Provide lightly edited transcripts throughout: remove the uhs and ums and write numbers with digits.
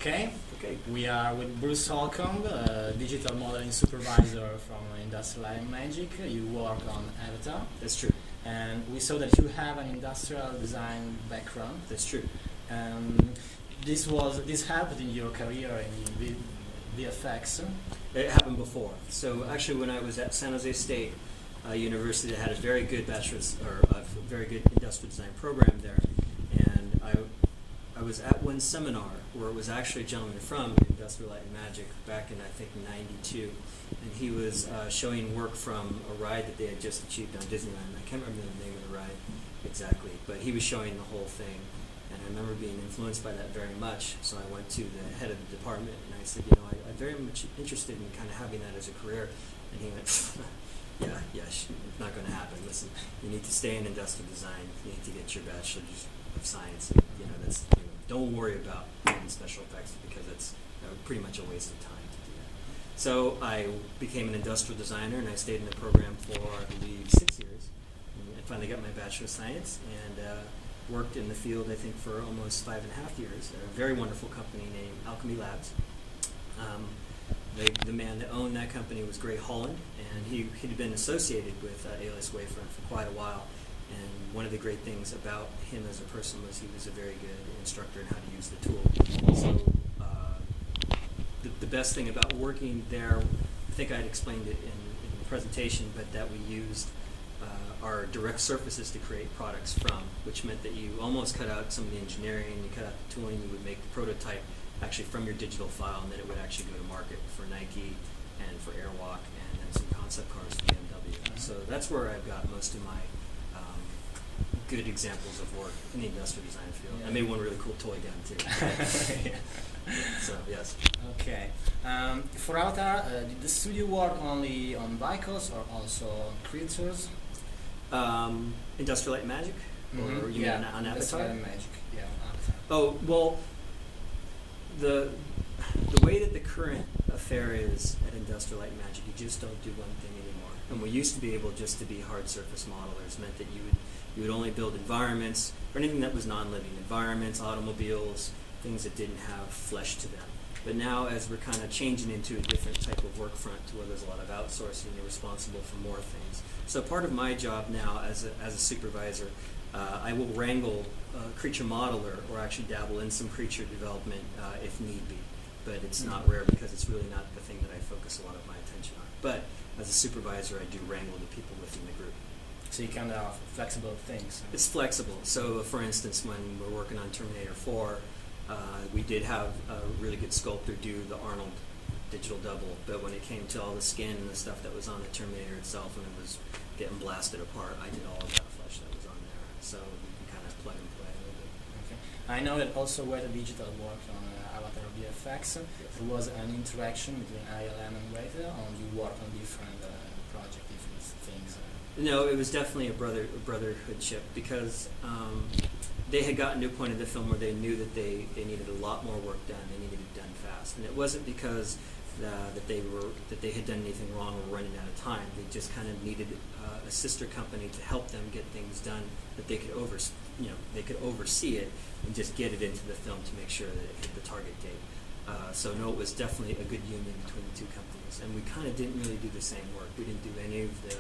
Okay, Okay. we are with Bruce Holcomb, digital modeling supervisor from Industrial Light and Magic. You work on Avatar, That's true. and we saw that you have an industrial design background. That's true. This happened in your career in VFX. It happened before. So actually, when I was at San Jose State University, they had a very good bachelor's or a very good industrial design program there, and I was at one seminar where it was actually a gentleman from Industrial Light and Magic back in I think '92, and he was showing work from a ride that they had just achieved on Disneyland. I can't remember the name of the ride exactly, but he was showing the whole thing. And I remember being influenced by that very much. So I went to the head of the department and I said, I'm very much interested in kind of having that as a career. And he went, it's not going to happen. Listen, you need to stay in industrial design. You need to get your bachelor's of science. Don't worry about doing special effects because it's pretty much a waste of time to do that. So I became an industrial designer and I stayed in the program for, I believe, 6 years. And I finally got my bachelor of science and worked in the field, I think, for almost 5.5 years at a very wonderful company named Holcomb Labs. The man that owned that company was Gray Holland, and he'd been associated with ALS Wavefront for quite a while. And one of the great things about him as a person was he was a very good instructor in how to use the tool. So the best thing about working there, I think I'd explained it in the presentation, but that we used our direct surfaces to create products from, which meant that you almost cut out some of the engineering, you cut out the tooling, you would make the prototype actually from your digital file, and then it would actually go to market for Nike and for Airwalk and then some concept cars for BMW. So that's where I've got most of my good examples of work in the industrial design field. Yeah. I made one really cool toy gun too. So yes. Okay. For Avatar, did the studio work only on vehicles or also on creatures? Industrial Light and Magic? Or you mean on Avatar? Industrial Light and Magic, yeah, on Avatar. Oh, well, the way that the current affair is at Industrial Light and Magic, you just don't do one thing anymore. And we used to be able just to be hard surface modelers, meant that you would only build environments, or anything that was non-living, environments, automobiles, things that didn't have flesh to them. But now, as we're kind of changing into a different type of work front to where there's a lot of outsourcing, you're responsible for more things. So part of my job now as a supervisor, I will wrangle a creature modeler or actually dabble in some creature development if need be. But it's not rare because it's really not the thing that I focus a lot of my attention on. But as a supervisor, I do wrangle the people within the group. So you kind of flexible things. It's flexible. So for instance, when we're working on Terminator 4, we did have a really good sculptor do the Arnold digital double, but when it came to all the skin and the stuff that was on the Terminator itself and it was getting blasted apart, I did all of that flesh that was on there. So you can kind of plug and play a little bit. Okay. I know that also where the digital worked on Avatar VFX, there was an interaction between ILM and Weta, and you worked on different projects, different things. No, it was definitely a brotherhoodship because they had gotten to a point in the film where they knew that they needed a lot more work done. They needed it done fast, and it wasn't because that they had done anything wrong or running out of time. They just kind of needed a sister company to help them get things done that they could oversee it and just get it into the film to make sure that it hit the target date. So no, it was definitely a good union between the two companies, and we kind of didn't really do the same work. We didn't do any of the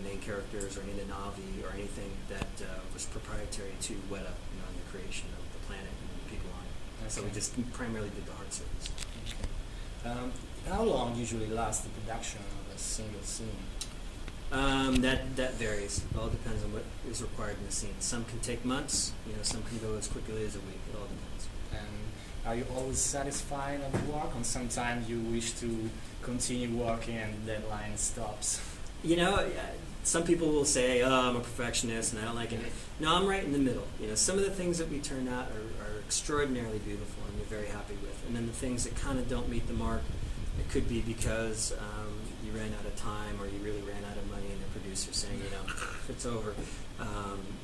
main characters or any of the Navi or anything that was proprietary to Weta, and the creation of the planet and the people on it. Okay. So we just primarily did the hard surface. Okay. How long usually lasts the production of a single scene? That varies. It all depends on what is required in the scene. Some can take months. Some can go as quickly as a week. It all depends. And are you always satisfied at the work, or sometimes you wish to continue working and the deadline stops? Some people will say, I'm a perfectionist and I don't like it. No, I'm right in the middle. Some of the things that we turn out are extraordinarily beautiful and we're very happy with. And then the things that kind of don't meet the mark, it could be because you ran out of time or you really ran out of money and the producer's saying, it's over.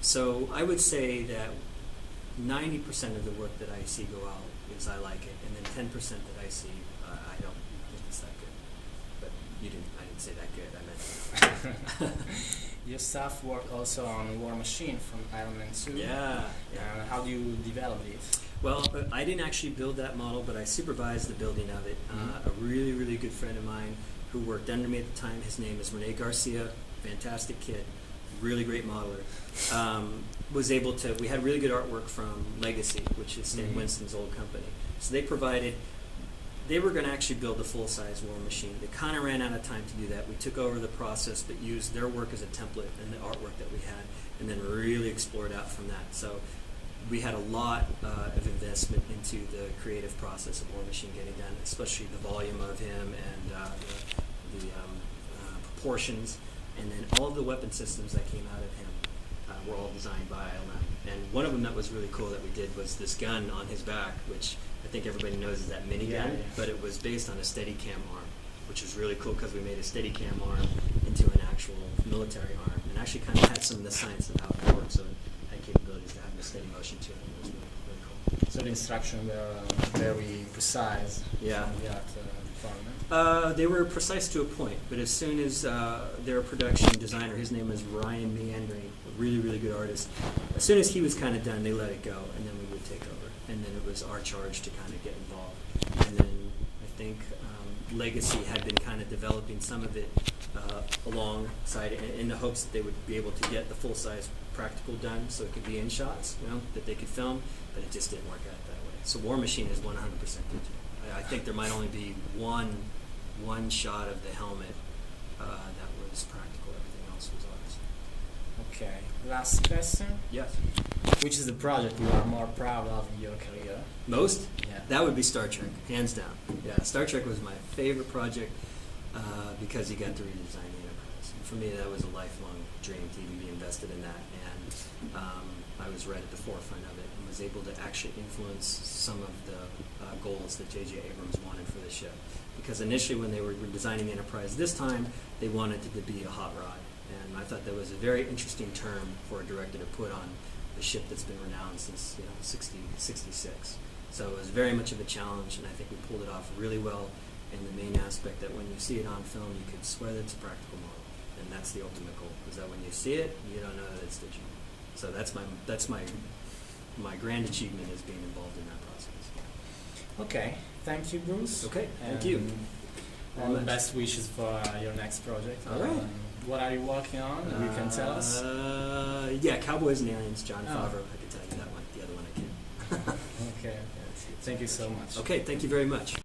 So I would say that 90% of the work that I see go out is I like it. And then 10% that I see, I don't think it's that good. But I didn't say that good. I meant Your staff worked also on War Machine from Iron Man 2. Yeah. How do you develop it? Well, I didn't actually build that model, but I supervised the building of it. A really, really good friend of mine who worked under me at the time, his name is Rene Garcia, fantastic kid, really great modeler, was able to, we had really good artwork from Legacy, which is Stan Winston's old company. So they provided, they were going to actually build a full-size War Machine. They kind of ran out of time to do that. We took over the process, but used their work as a template and the artwork that we had, and then really explored out from that. So we had a lot of investment into the creative process of War Machine getting done, especially the volume of him and the proportions, and then all of the weapon systems that came out of him were all designed by ILM. And one of them that was really cool that we did was this gun on his back, which I think everybody knows is that minigun, but it was based on a Steadicam arm, which was really cool because we made a Steadicam arm into an actual military arm, and actually kind of had some of the science of how it works, so it had capabilities to have the steady motion to it. It was really, really cool. So the instructions were very precise. Yeah. From the art department. They were precise to a point, but as soon as their production designer, his name was Ryan Meandering, a really, really good artist, as soon as he was kind of done, they let it go, and then we would take over. And then it was our charge to kind of get involved. And then I think Legacy had been kind of developing some of it alongside in the hopes that they would be able to get the full-size practical done so it could be in shots, you know, that they could film, but it just didn't work out that way. So War Machine is 100% digital. I think there might only be one shot of the helmet that was practical. Everything else was ours. Okay. Last question. Yes. Which is the project you are more proud of in your career? Most? Yeah. That would be Star Trek, hands down. Yeah, Star Trek was my favorite project because you got to redesign the Enterprise. And for me, that was a lifelong dream to be invested in that, and I was right at the forefront of it and was able to actually influence some of the goals that J.J. Abrams wanted for the ship. Because initially when they were designing the Enterprise this time, they wanted it to be a hot rod. And I thought that was a very interesting term for a director to put on a ship that's been renowned since 66. So it was very much of a challenge, and I think we pulled it off really well in the main aspect that when you see it on film, you could swear that it's a practical model. And that's the ultimate goal, is that when you see it, you don't know that it's digital. So that's my grand achievement is being involved in that process. Okay, thank you, Bruce. Okay, thank you. All the best wishes for your next project. All right. What are you working on? You can tell us. Yeah, Cowboys and Aliens, Jon Favreau. I can tell you that one. The other one I can't. Okay. Thank you so much. Okay, thank you very much.